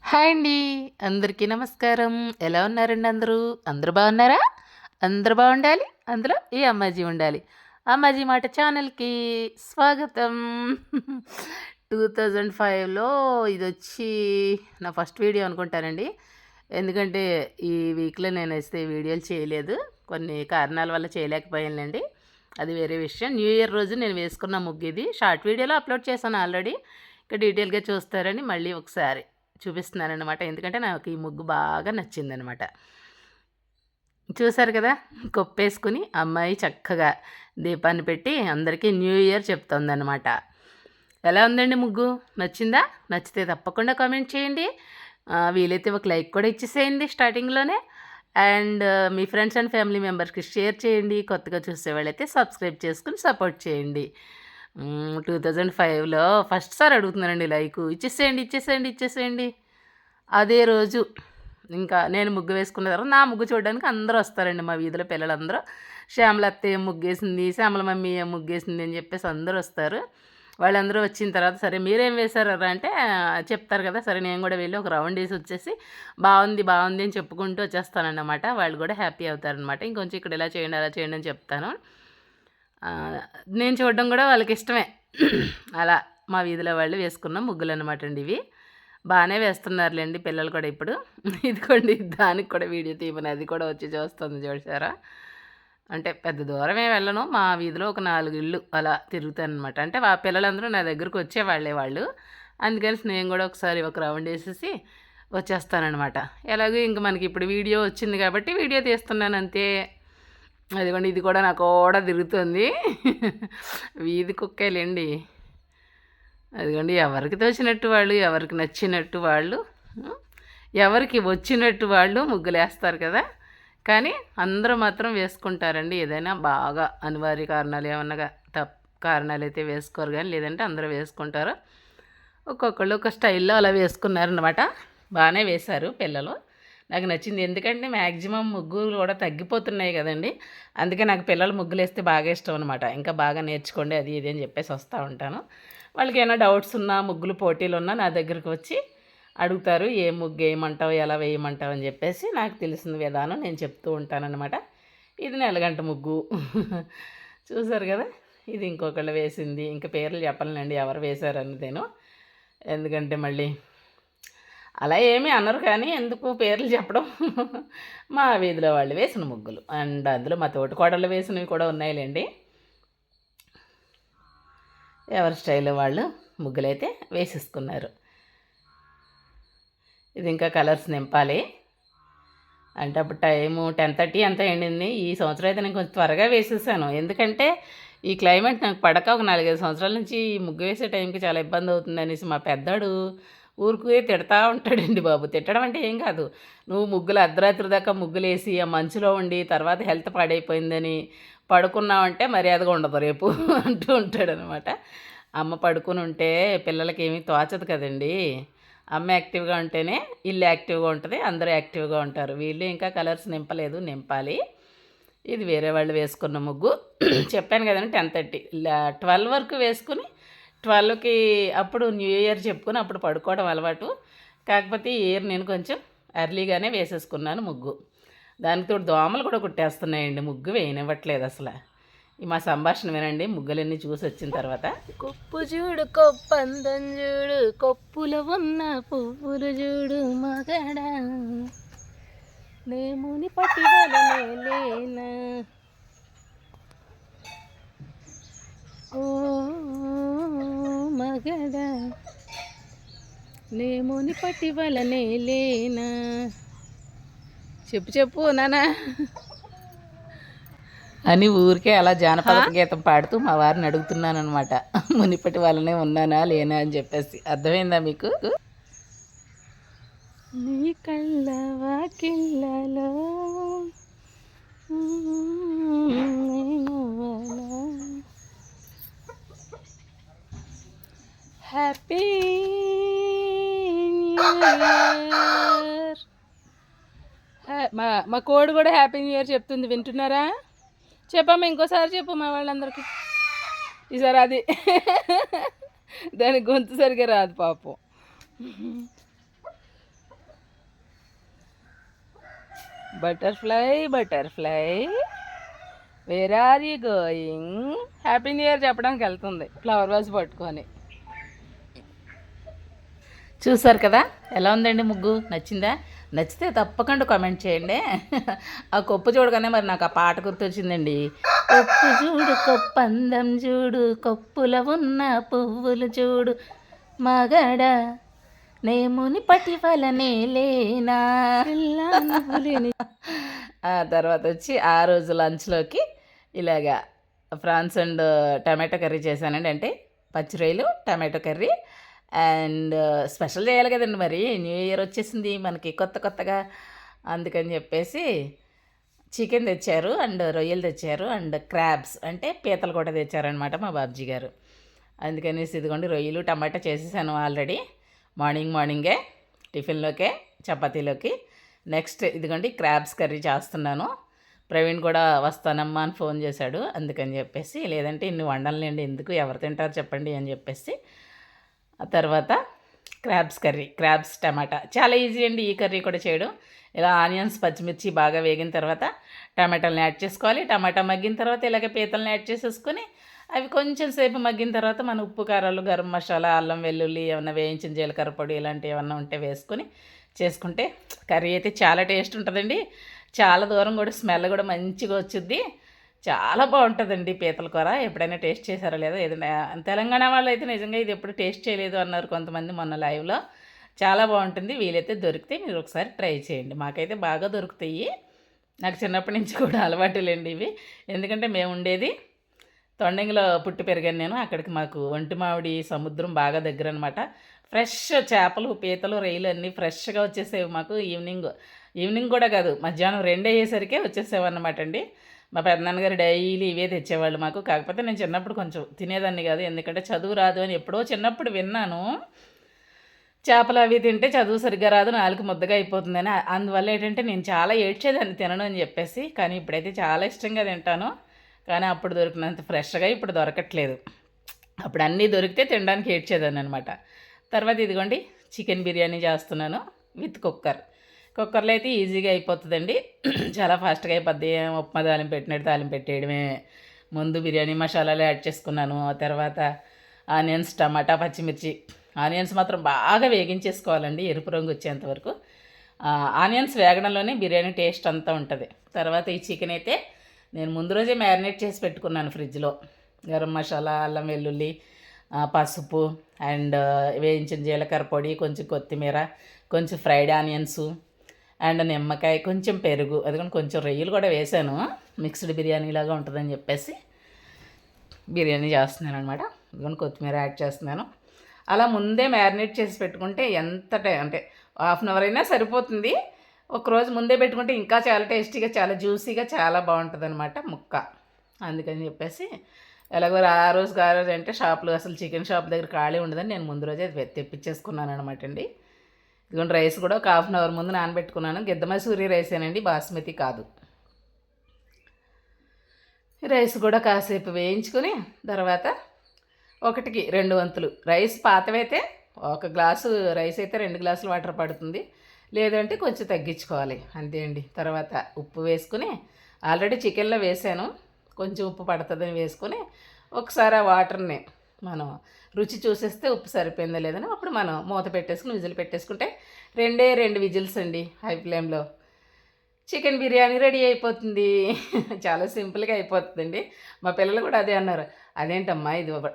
Hi అండి. అందరికీ నమస్కారం. ఎలా ఉన్నారండి అందరూ? అందరూ బాగున్నారా? అందరూ బాగుండాలి. అందులో ఈ అమ్మాజీ ఉండాలి. అమ్మాజీ మాట ఛానల్‌కి స్వాగతం. 2005లో ఇదొచ్చి నా ఫస్ట్ వీడియో అనుకుంటానండి. ఎందుకంటే ఈ వీక్‌లో నేనైతే వీడియోలు చేయలేదు. కొన్ని కారణాల వల్ల చేయలేకపోయానులెండి. అది వేరే విషయం. న్యూ ఇయర్ రోజు నేను వేసుకున్న ముగ్గు ఇది. షార్ట్ వీడియోలో అప్లోడ్ చేశాను ఆల్రెడీ. ఇక డీటెయిల్‌గా చూస్తారని మళ్ళీ ఒకసారి చూపిస్తున్నానన్నమాట. ఎందుకంటే నాకు ఈ ముగ్గు బాగా నచ్చిందనమాట. చూసారు కదా! కొప్పేసుకుని అమ్మాయి చక్కగా దీపాన్ని పెట్టి అందరికీ న్యూ ఇయర్ చెప్తోందనమాట. ఎలా ఉందండి ముగ్గు? నచ్చిందా? నచ్చితే తప్పకుండా కామెంట్ చేయండి. వీలైతే ఒక లైక్ కూడా ఇచ్చేసేయండి స్టార్టింగ్‌లోనే. And me friends and family మెంబర్స్‌కి షేర్ చేయండి. కొత్తగా చూసేవాళ్ళైతే సబ్స్క్రైబ్ చేసుకొని సపోర్ట్ చేయండి. 2005లో ఫస్ట్ సారి అడుగుతున్నానండి లైకు. ఇచ్చేసేయండి. అదే రోజు ఇంకా నేను ముగ్గు వేసుకున్న తర్వాత నా ముగ్గు చూడడానికి అందరూ వస్తారండి. మా వీధిలో పిల్లలందరూ శ్యామల అత్త ఏం ముగ్గేసింది, శ్యామల మమ్మీ ఏం ముగ్గేసింది అని చెప్పేసి అందరూ వస్తారు. వాళ్ళందరూ వచ్చిన తర్వాత సరే మీరేం వేశారరా అంటే చెప్తారు కదా! సరే నేను కూడా వెళ్ళి ఒక రౌండ్ వేసి వచ్చేసి బాగుంది అని చెప్పుకుంటూ వచ్చేస్తానన్నమాట. వాళ్ళు కూడా హ్యాపీ అవుతారనమాట. ఇంకొంచెం ఇక్కడ ఇలా చేయండి, అలా చేయండి అని చెప్తాను. నేను చూడడం కూడా వాళ్ళకి ఇష్టమే. అలా మా వీధిలో వాళ్ళు వేసుకున్న ముగ్గులన్నమాట అండి ఇవి. బాగానే వేస్తున్నారులేండి పిల్లలు కూడా ఇప్పుడు. ఇదిగోండి దానికి కూడా వీడియో తీయమని అది కూడా వచ్చి చూస్తుంది చూసారా. అంటే పెద్ద దూరమే వెళ్ళను. మా వీధిలో ఒక 4 ఇళ్ళు అలా తిరుగుతానమాట. అంటే పిల్లలందరూ నా దగ్గరకు వచ్చేవాళ్ళే వాళ్ళు. అందుకని నేను కూడా ఒకసారి ఒక రౌండ్ వేసేసి వచ్చేస్తానన్నమాట. ఎలాగో ఇంక మనకి ఇప్పుడు వీడియో వచ్చింది కాబట్టి వీడియో తీస్తున్నాను అంతే. అదిగోండి ఇది కూడా నాకు కూడా తిరుగుతుంది. వీధి కుక్కేలేండి. అదిగోండి ఎవరికి తోచినట్టు వాళ్ళు, ఎవరికి నచ్చినట్టు వాళ్ళు, ఎవరికి వచ్చినట్టు వాళ్ళు ముగ్గులేస్తారు కదా. కానీ అందరూ మాత్రం వేసుకుంటారండి. ఏదైనా బాగా అనివార్య కారణాలు ఏమన్నా కారణాలు అయితే వేసుకోరు కానీ లేదంటే అందరూ వేసుకుంటారు. ఒక్కొక్కళ్ళు ఒక స్టైల్లో అలా వేసుకున్నారనమాట. బాగానే వేశారు పిల్లలు. నాకు నచ్చింది. ఎందుకంటే మ్యాక్సిమం ముగ్గులు కూడా తగ్గిపోతున్నాయి కదండి. అందుకే నాకు పిల్లలు ముగ్గులు వేస్తే బాగా ఇష్టం అనమాట. ఇంకా బాగా నేర్చుకోండి అది ఇది అని చెప్పేసి వస్తూ ఉంటాను. వాళ్ళకి ఏమైనా డౌట్స్ ఉన్నా ముగ్గులు పోటీలు ఉన్నా నా దగ్గరికి వచ్చి అడుగుతారు. ఏ ముగ్గు వేయమంటావు, ఎలా వేయమంటావు అని చెప్పేసి నాకు తెలిసిన విధానం నేను చెప్తూ ఉంటానన్నమాట. ఇది నెలగంట ముగ్గు. చూసారు కదా. ఇది ఇంకొకళ్ళు వేసింది. ఇంకా పేర్లు చెప్పలేనండి ఎవరు వేశారన్నదేను. ఎందుకంటే మళ్ళీ అలా ఏమీ అనరు కానీ ఎందుకు పేర్లు చెప్పడం. మా వీధిలో వాళ్ళు వేసిన ముగ్గులు అండ్ అందులో మా తోటి కోడళ్ళు వేసినవి కూడా ఉన్నాయిలేండి. ఎవరి స్టైల్లో వాళ్ళు ముగ్గులైతే వేసేసుకున్నారు. ఇది ఇంకా కలర్స్ నింపాలి. అంటే అప్పుడు టైము 10:30 అంతా ఎండింది. ఈ సంవత్సరం అయితే నేను కొంచెం త్వరగా వేసేసాను. ఎందుకంటే ఈ క్లైమేట్ నాకు పడక ఒక 4-5 సంవత్సరాల నుంచి ముగ్గు వేసే టైంకి చాలా ఇబ్బంది అవుతుంది అనేసి మా పెద్దాడు ఊరికే తిడతా ఉంటాడండి బాబు. తిట్టడం అంటే ఏం కాదు. నువ్వు ముగ్గులు అర్ధరాత్రి దాకా ముగ్గులేసి ఆ మంచులో ఉండి తర్వాత హెల్త్ పాడైపోయిందని పడుకున్నావంటే మర్యాదగా ఉండదు రేపు అంటూ ఉంటాడనమాట. అమ్మ పడుకుని ఉంటే పిల్లలకి ఏమీ తోచదు కదండి. అమ్మ యాక్టివ్గా ఉంటేనే ఇల్లు యాక్టివ్గా ఉంటుంది, అందరూ యాక్టివ్గా ఉంటారు. వీళ్ళు ఇంకా కలర్స్ నింపలేదు, నింపాలి. ఇది వేరే వాళ్ళు వేసుకున్న ముగ్గు. చెప్పాను కదండి 10:30 12 వరకు వేసుకుని 12కి అప్పుడు న్యూ ఇయర్ చెప్పుకొని అప్పుడు పడుకోవడం అలవాటు. కాకపోతే ఈ ఇయర్ నేను కొంచెం ఎర్లీగానే వేసేసుకున్నాను ముగ్గు. దానితో దోమలు కూడా కుట్టేస్తున్నాయండి. ముగ్గు వేయనివ్వట్లేదు అసలు. మా సంభాషణ వినండి ముగ్గులన్నీ చూసి వచ్చిన తర్వాత. కొప్పు చూడు కొప్పందం చూడు, కొప్పులో ఉన్న పువ్వులు చూడు మగడా, నేముని పట్టివలనే లేనా, ఓ మగడా నేముని పట్టివలనే లేనా. చెప్పు నానా అని ఊరికే అలా జానపద గీతం పాడుతూ మా వారిని అడుగుతున్నాను అనమాట. మునిపటి వాళ్ళనే ఉన్నానా లేనా అని చెప్పేసి. అర్థమైందా మీకు? నీ కళ్ళ వాకిళ్ళలో హ్యాపీ న్యూ ఇయర్. మా కోడి కూడా హ్యాపీ న్యూ ఇయర్ చెప్తుంది, వింటున్నారా? చెప్పమ్మా ఇంకోసారి చెప్పు మా వాళ్ళందరికీ. ఈసారి అది దాని గొంతు సరిగా రాదు పాపం. Butterfly butterfly where are you going? Happy new year చెప్పడానికి వెళ్తుంది ఫ్లవర్ వాజ్ పట్టుకొని. చూసారు కదా ఎలా ఉందండి ముగ్గు? నచ్చిందా? నచ్చితే తప్పకుండా కామెంట్ చేయండి. ఆ కొప్పు చూడగానే మరి నాకు ఆ పాట గుర్తొచ్చిందండి. కొప్పు చూడు కొప్పందం చూడు కొప్పుల ఉన్న పువ్వులు చూడు మగడ నేముని పటివలనే లేనా. ఆ తర్వాత వచ్చి ఆ రోజు లంచ్లోకి ఇలాగా ఫ్రాన్స్ అండ్ టమాటో కర్రీ చేశానండి. అంటే పచ్చి రొయ్యలు టమాటో కర్రీ. అండ్ స్పెషల్ చేయాలి కదండి, మరి న్యూ ఇయర్ వచ్చేసింది మనకి కొత్తగా. అందుకని చెప్పేసి చికెన్ తెచ్చారు అండ్ రొయ్యలు తెచ్చారు అండ్ క్రాబ్స్ అంటే పీతలు కూడా తెచ్చారనమాట మా బాబ్జీ గారు. అందుకనేసి ఇదిగోండి రొయ్యలు టమాటా చేసేసాను ఆల్రెడీ మార్నింగే టిఫిన్లోకే చపాతీలోకి. నెక్స్ట్ ఇదిగోండి క్రాబ్స్ కర్రీ చేస్తున్నాను. ప్రవీణ్ కూడా వస్తానమ్మా అని ఫోన్ చేశాడు. అందుకని చెప్పేసి, లేదంటే ఇన్ని వండలేండి ఎందుకు, ఎవరు తింటారు చెప్పండి అని చెప్పేసి. ఆ తర్వాత క్రాబ్స్ కర్రీ, క్రాబ్స్ టమాటా చాలా ఈజీ అండి ఈ కర్రీ కూడా చేయడం. ఇలా ఆనియన్స్ పచ్చిమిర్చి బాగా వేగిన తర్వాత టమాటాలను యాడ్ చేసుకోవాలి. టమాటా మగ్గిన తర్వాత ఇలాగ పీతలను యాడ్ చేసేసుకొని అవి కొంచెం సేపు మగ్గిన తర్వాత మన ఉప్పు కారాలు గరం మసాలా అల్లం వెల్లుల్లి ఏమన్నా వేయించిన జీలకర్ర పొడి ఇలాంటివి ఏమన్నా ఉంటే వేసుకొని చేసుకుంటే కర్రీ అయితే చాలా టేస్ట్ ఉంటుందండి. చాలా దూరం కూడా స్మెల్ కూడా మంచిగా వచ్చింది. చాలా బాగుంటుందండి పీతల కూర. ఎప్పుడైనా టేస్ట్ చేశారో లేదో, ఏదైనా తెలంగాణ వాళ్ళు అయితే నిజంగా ఇది ఎప్పుడు టేస్ట్ చేయలేదు అన్నారు కొంతమంది మొన్న లైవ్లో. చాలా బాగుంటుంది. వీలైతే దొరికితే మీరు ఒకసారి ట్రై చేయండి. మాకైతే బాగా దొరుకుతాయి. నాకు చిన్నప్పటి నుంచి కూడా అలవాటులేండి ఇవి. ఎందుకంటే మేము ఉండేది తొండంగిలో పుట్టి పెరిగాను నేను. అక్కడికి మాకు ఒంటిమావిడి సముద్రం బాగా దగ్గర అనమాట. ఫ్రెష్ చేపలు పీతలు రొయ్యలు అన్నీ ఫ్రెష్గా వచ్చేసేవి మాకు. ఈవినింగ్ కూడా కాదు, మధ్యాహ్నం 2 అయ్యేసరికే వచ్చేసేవన్నమాట అండి. మా పెద్దనాన్నగారు డైలీ ఇవే తెచ్చేవాళ్ళు మాకు. కాకపోతే నేను చిన్నప్పుడు కొంచెం తినేదాన్ని కాదు, ఎందుకంటే చదువు రాదు అని ఎప్పుడో చిన్నప్పుడు విన్నాను. చేపలు అవి తింటే చదువు సరిగ్గా రాదు, నాలుగు ముద్దగా అయిపోతుందని. అందువల్ల ఏంటంటే నేను చాలా ఏడ్చేదాన్ని తినను అని చెప్పేసి. కానీ ఇప్పుడైతే చాలా ఇష్టంగా తింటాను. కానీ అప్పుడు దొరికినంత ఫ్రెష్గా ఇప్పుడు దొరకట్లేదు. అప్పుడు అన్నీ దొరికితే తినడానికి ఏడ్చేదాన్ని అనమాట. తర్వాత ఇదిగోండి చికెన్ బిర్యానీ చేస్తున్నాను విత్ కుక్కర్లో అయితే ఈజీగా అయిపోతుందండి. చాలా ఫాస్ట్గా అయిపోద్ది. ఉప్మా తాలింపు పెట్టినట్టు తాలింపు పెట్టేయడమే. ముందు బిర్యానీ మసాలాలు యాడ్ చేసుకున్నాను. ఆ తర్వాత ఆనియన్స్ టమాటా పచ్చిమిర్చి. ఆనియన్స్ మాత్రం బాగా వేగించేసుకోవాలండి ఎరుపు రంగు వచ్చేంతవరకు. ఆనియన్స్ వేగడంలోనే బిర్యానీ టేస్ట్ అంతా ఉంటుంది. తర్వాత ఈ చికెన్ అయితే నేను ముందు రోజే మ్యారినేట్ చేసి పెట్టుకున్నాను ఫ్రిడ్జ్లో. గరం మసాలా అల్లం వెల్లుల్లి పసుపు అండ్ వేయించిన జీలకర్ర పొడి కొంచెం కొత్తిమీర కొంచెం ఫ్రైడ్ ఆనియన్స్ అండ్ నిమ్మకాయ కొంచెం పెరుగు, అదిగోండి కొంచెం రొయ్యలు కూడా వేసాను. మిక్స్డ్ బిర్యానీ లాగా ఉంటుందని చెప్పేసి బిర్యానీ చేస్తున్నాను అనమాట. ఇదిగోండి కొత్తిమీర యాడ్ చేస్తున్నాను. అలా ముందే మ్యారినేట్ చేసి పెట్టుకుంటే ఎంత అంటే 1/2 అవర్ అయినా సరిపోతుంది. ఒకరోజు ముందే పెట్టుకుంటే ఇంకా చాలా టేస్టీగా చాలా జ్యూసీగా చాలా బాగుంటుంది అనమాట ముక్క. అందుకని చెప్పేసి ఎలాగో ఆ రోజు అంటే షాపులు అసలు చికెన్ షాప్ దగ్గర ఖాళీ ఉండదని నేను ముందు రోజే తెప్పించేసుకున్నాను అనమాట అండి. ఇదిగోండి రైస్ కూడా ఒక 1/2 అవర్ ముందు నానబెట్టుకున్నాను. గిద్దమసూరి రైసేనండి, బాస్మతి కాదు. రైస్ కూడా కాసేపు వేయించుకొని తర్వాత 1కి 2 వంతులు రైస్. పాతవైతే 1 గ్లాసు రైస్ అయితే 2 గ్లాసులు వాటర్ పడుతుంది, లేదంటే కొంచెం తగ్గించుకోవాలి అంతే అండి. తర్వాత ఉప్పు వేసుకుని ఆల్రెడీ చికెన్లో వేసాను, కొంచెం ఉప్పు పడుతుందని వేసుకొని ఒకసారి ఆ వాటర్ని మనం రుచి చూసేస్తే ఉప్పు సరిపోయిందా లేదని అప్పుడు మనం మూత పెట్టేసుకుని విజిల్ పెట్టేసుకుంటే 2 విజిల్స్ అండి హై ఫ్లేమ్లో చికెన్ బిర్యానీ రెడీ అయిపోతుంది. చాలా సింపుల్గా అయిపోతుందండి. మా పిల్లలు కూడా అదే అన్నారు, అదేంటమ్మా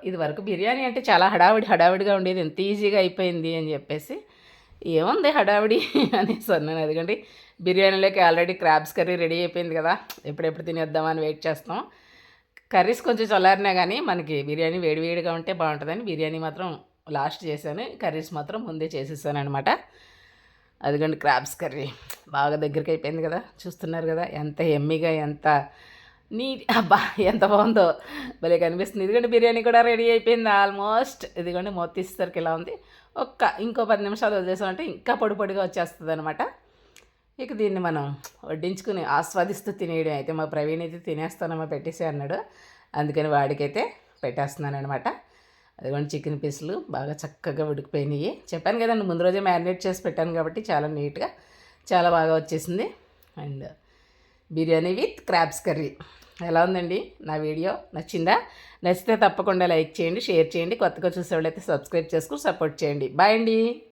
ఇది వరకు బిర్యానీ అంటే చాలా హడావిడిగా ఉండేది, ఎంత ఈజీగా అయిపోయింది అని చెప్పేసి. ఏముంది హడావిడి అనేసి అన్నాను. అదిగండి బిర్యానీలోకి ఆల్రెడీ క్రాబ్స్ కర్రీ రెడీ అయిపోయింది కదా, ఎప్పుడెప్పుడు తినేద్దామని వెయిట్ చేస్తాం. కర్రీస్ కొంచెం చల్లారినా కానీ మనకి బిర్యానీ వేడివేడిగా ఉంటే బాగుంటుందని బిర్యానీ మాత్రం లాస్ట్ చేశాను, కర్రీస్ మాత్రం ముందే చేసేసాను అనమాట. అదిగండి క్రాబ్స్ కర్రీ బాగా దగ్గరికి అయిపోయింది కదా, చూస్తున్నారు కదా ఎంత ఎమ్మిగా ఎంత అబ్బా ఎంత బాగుందో, భలే కనిపిస్తుంది. ఇదిగోండి బిర్యానీ కూడా రెడీ అయిపోయింది ఆల్మోస్ట్. ఇదిగోండి మూత తీసేసరికి ఇలా ఉంది. ఇంకో 10 నిమిషాలు వదిలేసామంటే ఇంకా పొడిగా వచ్చేస్తుంది అనమాట. ఇక దీన్ని మనం వడ్డించుకుని ఆస్వాదిస్తూ తినేయడం. అయితే మా ప్రవీణ్ అయితే తినేస్తానమ్మా పెట్టేసి అన్నాడు, అందుకని వాడికైతే పెట్టేస్తున్నాను అనమాట. అదిగోండి చికెన్ పీసులు బాగా చక్కగా ఉడికిపోయినాయి. చెప్పాను కదండి ముందు రోజే మ్యారినేట్ చేసి పెట్టాను కాబట్టి చాలా నీట్గా చాలా బాగా వచ్చేసింది. And biryani with crabs curry. ఎలా ఉందండి నా వీడియో? నచ్చిందా? నచ్చితే తప్పకుండా లైక్ చేయండి, షేర్ చేయండి. కొత్తగా చూసేవాళ్ళైతే సబ్స్క్రైబ్ చేసుకుని సపోర్ట్ చేయండి. బాయ్ అండి.